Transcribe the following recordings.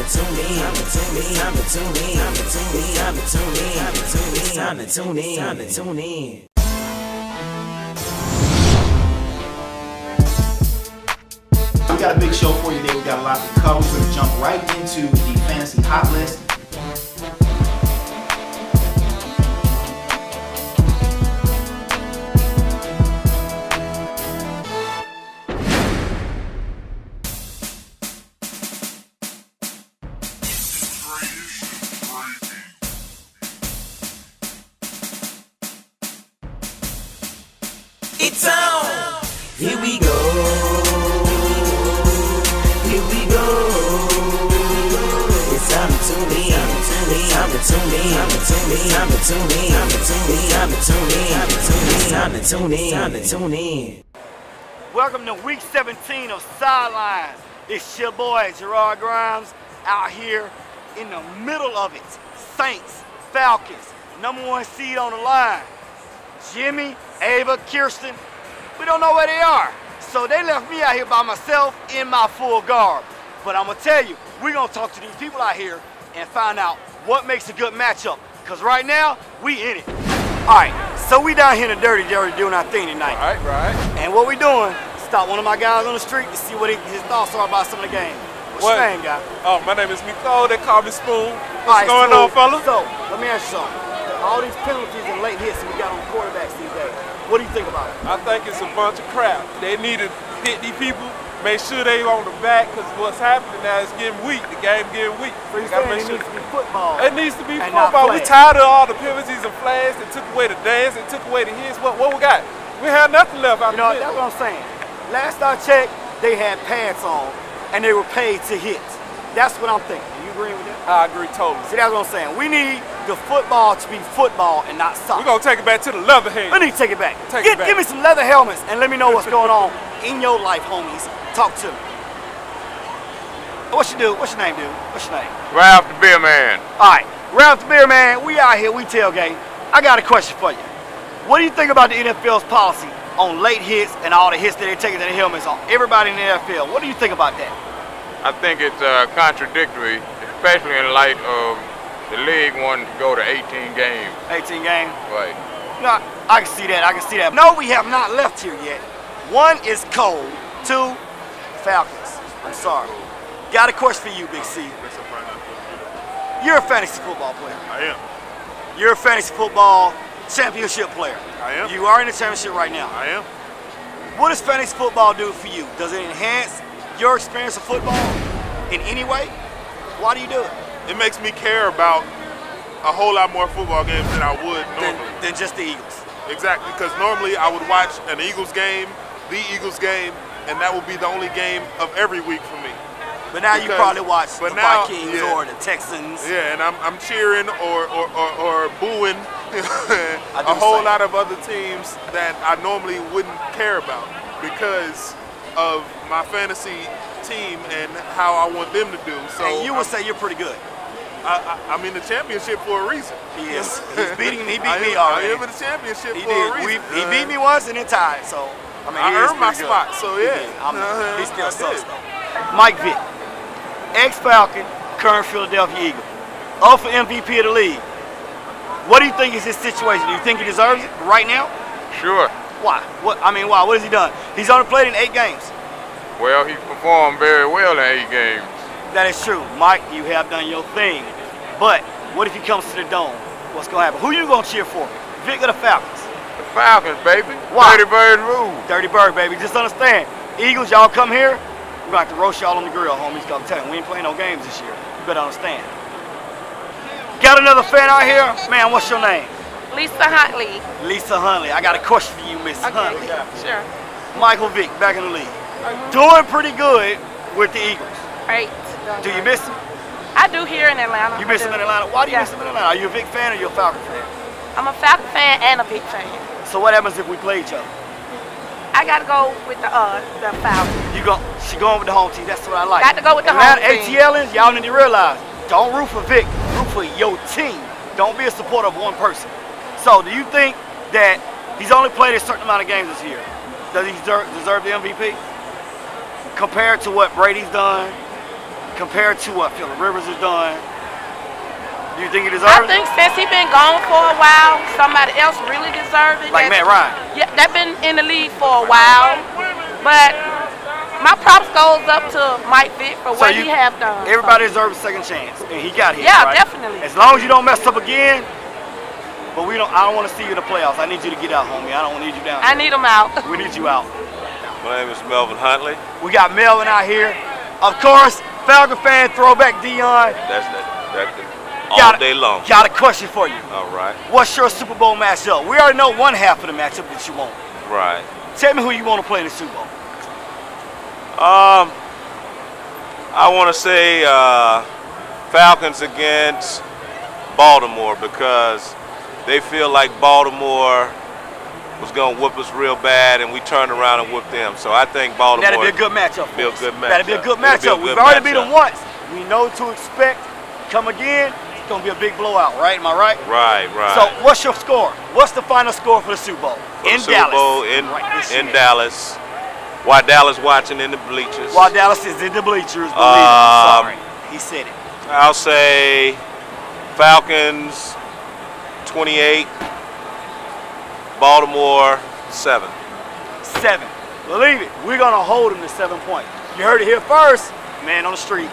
tune in. We got a big show for you today. We got a lot to cover. We're going to jump right into the fantasy hot list. It's on! Here we go! Here we go! It's time to tune in! Time to tune in! Time to tune in! Time to tune in! Time to tune in! Time to tune in! Time to tune in! Welcome to week 17 of Sidelines. It's your boy Gerard Grimes out here in the middle of it. Saints, Falcons, #1 seed on the line. Jimmy, Ava, Kirsten, we don't know where they are. So they left me out here by myself in my full garb. But I'm gonna tell you, we're gonna talk to these people out here and find out what makes a good matchup. Cause right now, we in it. All right, so we down here in the dirty doing our thing tonight. Right. And what we doing, stop one of my guys on the street to see what his thoughts are about some of the game. What's your name, guy? Oh, my name is Miko. They call me Spoon. All right, What's going on, fella? So, let me ask you something. All these penalties and late hits we got on quarterbacks these days. What do you think about it? I think it's a bunch of crap. They need to hit these people, make sure they on the back, because what's happening now is getting weak. The game getting weak. So you saying it needs to be football? It needs to be football. We tired of all the penalties and flags. They took away the dance. They took away the hits. What we got? We have nothing left out there. That's what I'm saying. Last I checked, they had pads on, and they were paid to hit. That's what I'm thinking. You agree with that? I agree totally. See, that's what I'm saying. We need the football to be football and not soccer. We're going to take it back to the leather head. We need to take it back. Give me some leather helmets and let me know what's going on in your life, homies. Talk to me. What you do? What's your name, dude? What's your name? Ralph the Beer Man. All right. Ralph the Beer Man, we out here, we tailgate. I got a question for you. What do you think about the NFL's policy on late hits and all the hits that they're taking to the helmets on everybody in the NFL? What do you think about that? I think it's contradictory, especially in light of the league wanting to go to 18 games. 18 games? Right. No, I can see that, No, we have not left here yet. 1 is cold, 2, Falcons. I'm sorry. Got a question for you, Big C. You're a fantasy football player. I am. You're a fantasy football championship player. I am. You are in the championship right now. I am. What does fantasy football do for you? Does it enhance your experience of football in any way? Why do you do it? It makes me care about a whole lot more football games than I would normally. Than just the Eagles. Exactly, because normally I would watch an Eagles game, the Eagles game, and that would be the only game of every week for me. But now you probably watch the Vikings or the Texans. Yeah, and I'm cheering or booing a whole lot of other teams that I normally wouldn't care about because of my fantasy team and how I want them to do. So and you would say you're pretty good. I'm in the championship for a reason. He is. He beat me already. I am in the championship for a reason. He beat me once and then tied. So I earned my spot. So yeah, he still sucks though. Mike Vick, ex-Falcon, current Philadelphia Eagle, up for MVP of the league. What do you think is his situation? Do you think he deserves it right now? Sure. Why? Why? What has he done? He's only played in 8 games. Well, he performed very well in 8 games. That is true. Mike, you have done your thing. But what if he comes to the Dome? What's going to happen? Who you going to cheer for? Vic or the Falcons? The Falcons, baby. Why? Dirty Bird rule. Dirty Bird, baby. Just understand. Eagles, y'all come here, we're going to have to roast y'all on the grill, homies. I'm telling you, we ain't playing no games this year. You better understand. Got another fan out here? Man, what's your name? Lisa Huntley. Lisa Huntley. I got a question for you, Miss Huntley. Sure. Michael Vick, back in the league. Doing pretty good with the Eagles. Right. Do you miss him? I do here in Atlanta. You miss him in Atlanta? Why do you miss him in Atlanta? Are you a Vick fan or you a Falcon fan? I'm a Falcon fan and a Vick fan. So what happens if we play each other? I got to go with the Falcons. She going with the home team. That's what I like. Got to go with the home team. ATLians, y'all need to realize, don't root for Vick. Root for your team. Don't be a supporter of one person. So do you think that he's only played a certain amount of games this year? Does he deserve the MVP? Compared to what Brady's done, compared to what Phillip Rivers has done? Do you think he deserves it? I think since he's been gone for a while, somebody else really deserves it. Like Matt Ryan? Yeah, they've been in the league for a while. But my props goes up to Mike Vick for what he have done. Everybody deserves a second chance, and he got here. Yeah, right? definitely. As long as you don't mess up again, but I don't want to see you in the playoffs. I need you to get out, homie. I don't need you down I there. need him out. We need you out. My name is Melvin Huntley. We got Melvin out here. Of course, Falcon fan throwback Dion. That's all day long. Got a question for you. All right. What's your Super Bowl matchup? We already know one half of the matchup that you want. Right. Tell me who you want to play in the Super Bowl. I want to say Falcons against Baltimore because they feel like Baltimore was going to whoop us real bad and we turned around and whooped them. So I think Baltimore. That'll be a good matchup. Be a good matchup. That'll be a good matchup. We've already beat them once. We know what to expect. Come again. It's going to be a big blowout, right? Am I right? Right, right. So what's your score? What's the final score for the Super Bowl? In Dallas. Super Bowl in Dallas. While Dallas watching in the bleachers. While Dallas is in the bleachers, believe it. I'm sorry. He said it. I'll say Falcons 28, Baltimore 7. 7. Believe it. We're going to hold them to 7 points. You heard it here first. Man on the street.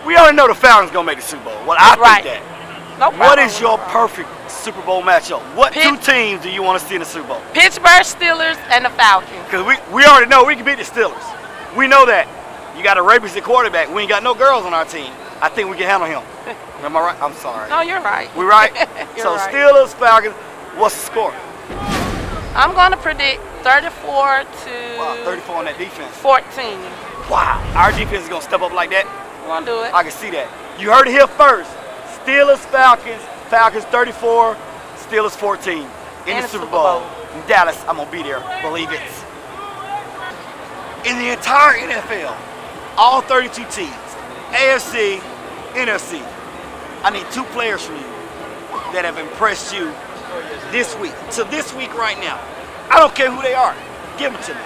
We already know the Falcons going to make the Super Bowl. Well, I think that. No problem. What is your perfect Super Bowl matchup? What two teams do you want to see in the Super Bowl? Pittsburgh Steelers and the Falcons. Because we already know we can beat the Steelers. We know that. You got a rapist at quarterback. We ain't got no girls on our team. I think we can handle him. Am I right? I'm sorry. No, you're right. We right? So right. Steelers, Falcons, what's the score? I'm going to predict 34 to 34 on that defense. 14. Wow. Our defense is going to step up like that? We're going to do it. I can see that. You heard it here first. Steelers, Falcons. Falcons 34, Steelers 14 in the Super Bowl. In Dallas, I'm going to be there. Believe it. In the entire NFL, all 32 teams, AFC, NFC, I need 2 players from you that have impressed you this week. So this week right now, I don't care who they are. Give them to me.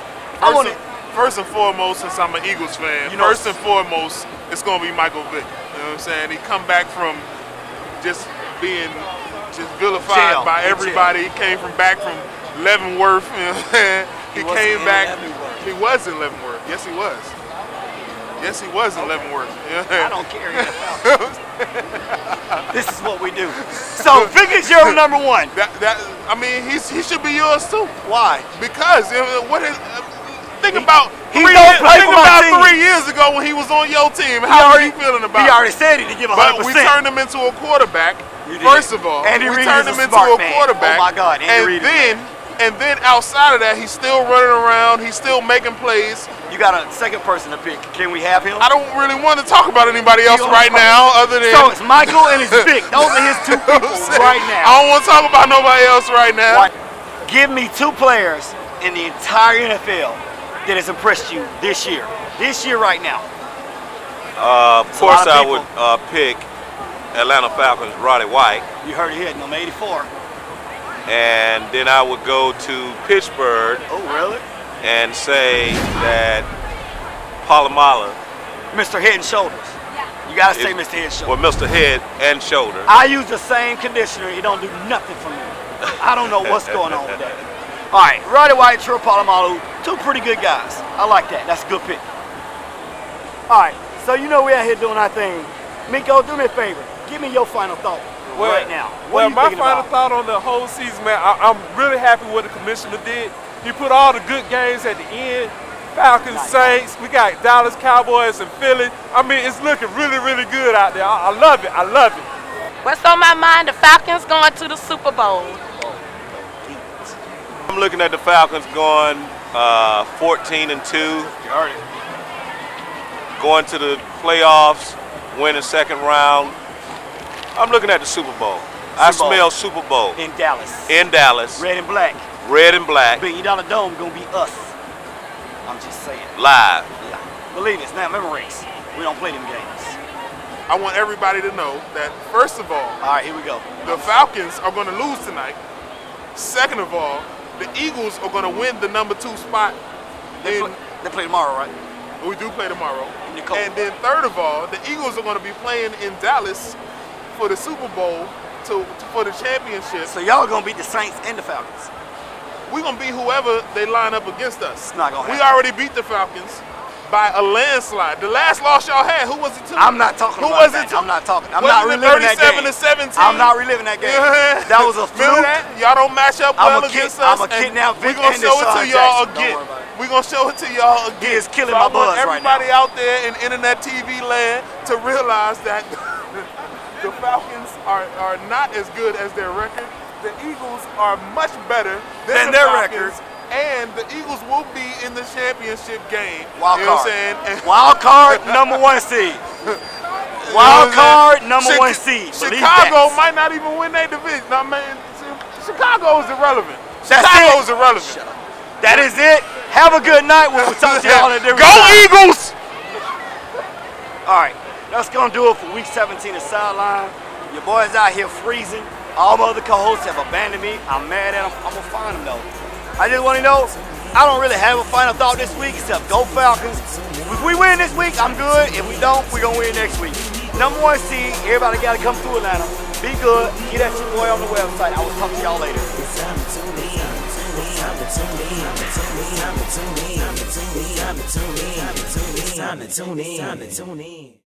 First and foremost, since I'm an Eagles fan, first and foremost, it's going to be Michael Vick. You know what I'm saying? He come back from just being vilified by everybody. He came back from Leavenworth. You know what I'm saying? He came back. He was in Leavenworth. Yes, he was. Yes, he was in Leavenworth. You know? I don't care. This is what we do. So Vick is your number 1. I mean, he should be yours too. Why? Because think about 3 years ago when he was on your team. How are you feeling about it? He already said he did give 100%. But we turned him into a quarterback. First of all, we turned him into a quarterback. Oh my God, and then outside of that, he's still running around. He's still making plays. You got a second person to pick. Can we have him? I don't really want to talk about anybody else right now, other than. So it's Michael and it's Vick. Those are his 2 people right now. I don't want to talk about nobody else right now. Give me 2 players in the entire NFL that has impressed you this year. This year right now. Of course, I would pick Atlanta Falcons, Roddy White. You heard it here, number 84. And then I would go to Pittsburgh. Oh, really? And say that Palomala. Mr. Head and Shoulders. You got to say Mr. Head and Shoulders. Well, Mr. Head and Shoulders. I use the same conditioner. It don't do nothing for me. I don't know what's going on with that. All right, Roddy White, Troy Polamalu, 2 pretty good guys. I like that. That's a good pick. All right, so you know we're out here doing our thing. Miko, do me a favor. Give me your final thought right now. Well, my final thought on the whole season, man, I'm really happy with what the commissioner did. He put all the good games at the end. Falcons, Saints, we got Dallas Cowboys and Philly. I mean, it's looking really, really good out there. I love it. I love it. What's on my mind? The Falcons going to the Super Bowl. I'm looking at the Falcons going 14-2. Going to the playoffs, winning 2nd round. I'm looking at the Super Bowl. I smell Super Bowl. In Dallas. In Dallas. Red and black. Red and black. $1 billion dome gonna be us. I'm just saying. Live. Yeah. Believe it's not memories. We don't play them games. I want everybody to know that, first of all, right, here we go. The Falcons are going to lose tonight. Second of all, the Eagles are going to win the number 2 spot. They play tomorrow, right? We do play tomorrow. And then third of all, the Eagles are going to be playing in Dallas for the Super Bowl for the championship. So y'all gonna beat the Saints and the Falcons. We're gonna beat whoever they line up against us. It's not gonna happen. We already beat the Falcons by a landslide. The last loss y'all had, who was it to? I'm not talking who about was that. It to? I'm not talking. I'm not reliving that game. 37-17. I'm not reliving that game. That was a fluke. Remember that? Y'all don't match up well against us. I'm a kidnap Vic We're gonna and show it to y'all Jackson. again. We're gonna show it to y'all again. He is killing my buzz right now. Everybody out there in internet TV land to realize that the Falcons are not as good as their record. The Eagles are much better than their record. And the Eagles will be in the championship game. Wild you know card. What I'm saying? Wild card, number 1 seed. Wild card, number 1 seed. Chicago might not even win their division. No, man, Chicago is irrelevant. That's Chicago it. is irrelevant. That is it. Have a good night. We'll talk to y'all in a different Go time. Eagles! All right, that's gonna do it for week 17 of Sideline. Your boys out here freezing. All my other co-hosts have abandoned me. I'm mad at them. I'm gonna find them though. I just want to know, I don't really have a final thought this week except go Falcons. If we win this week, I'm good. If we don't, we're going to win next week. Number 1 seed, everybody got to come through Atlanta. Be good. Get that shit boy on the website. I will talk to y'all later. Time to tune in.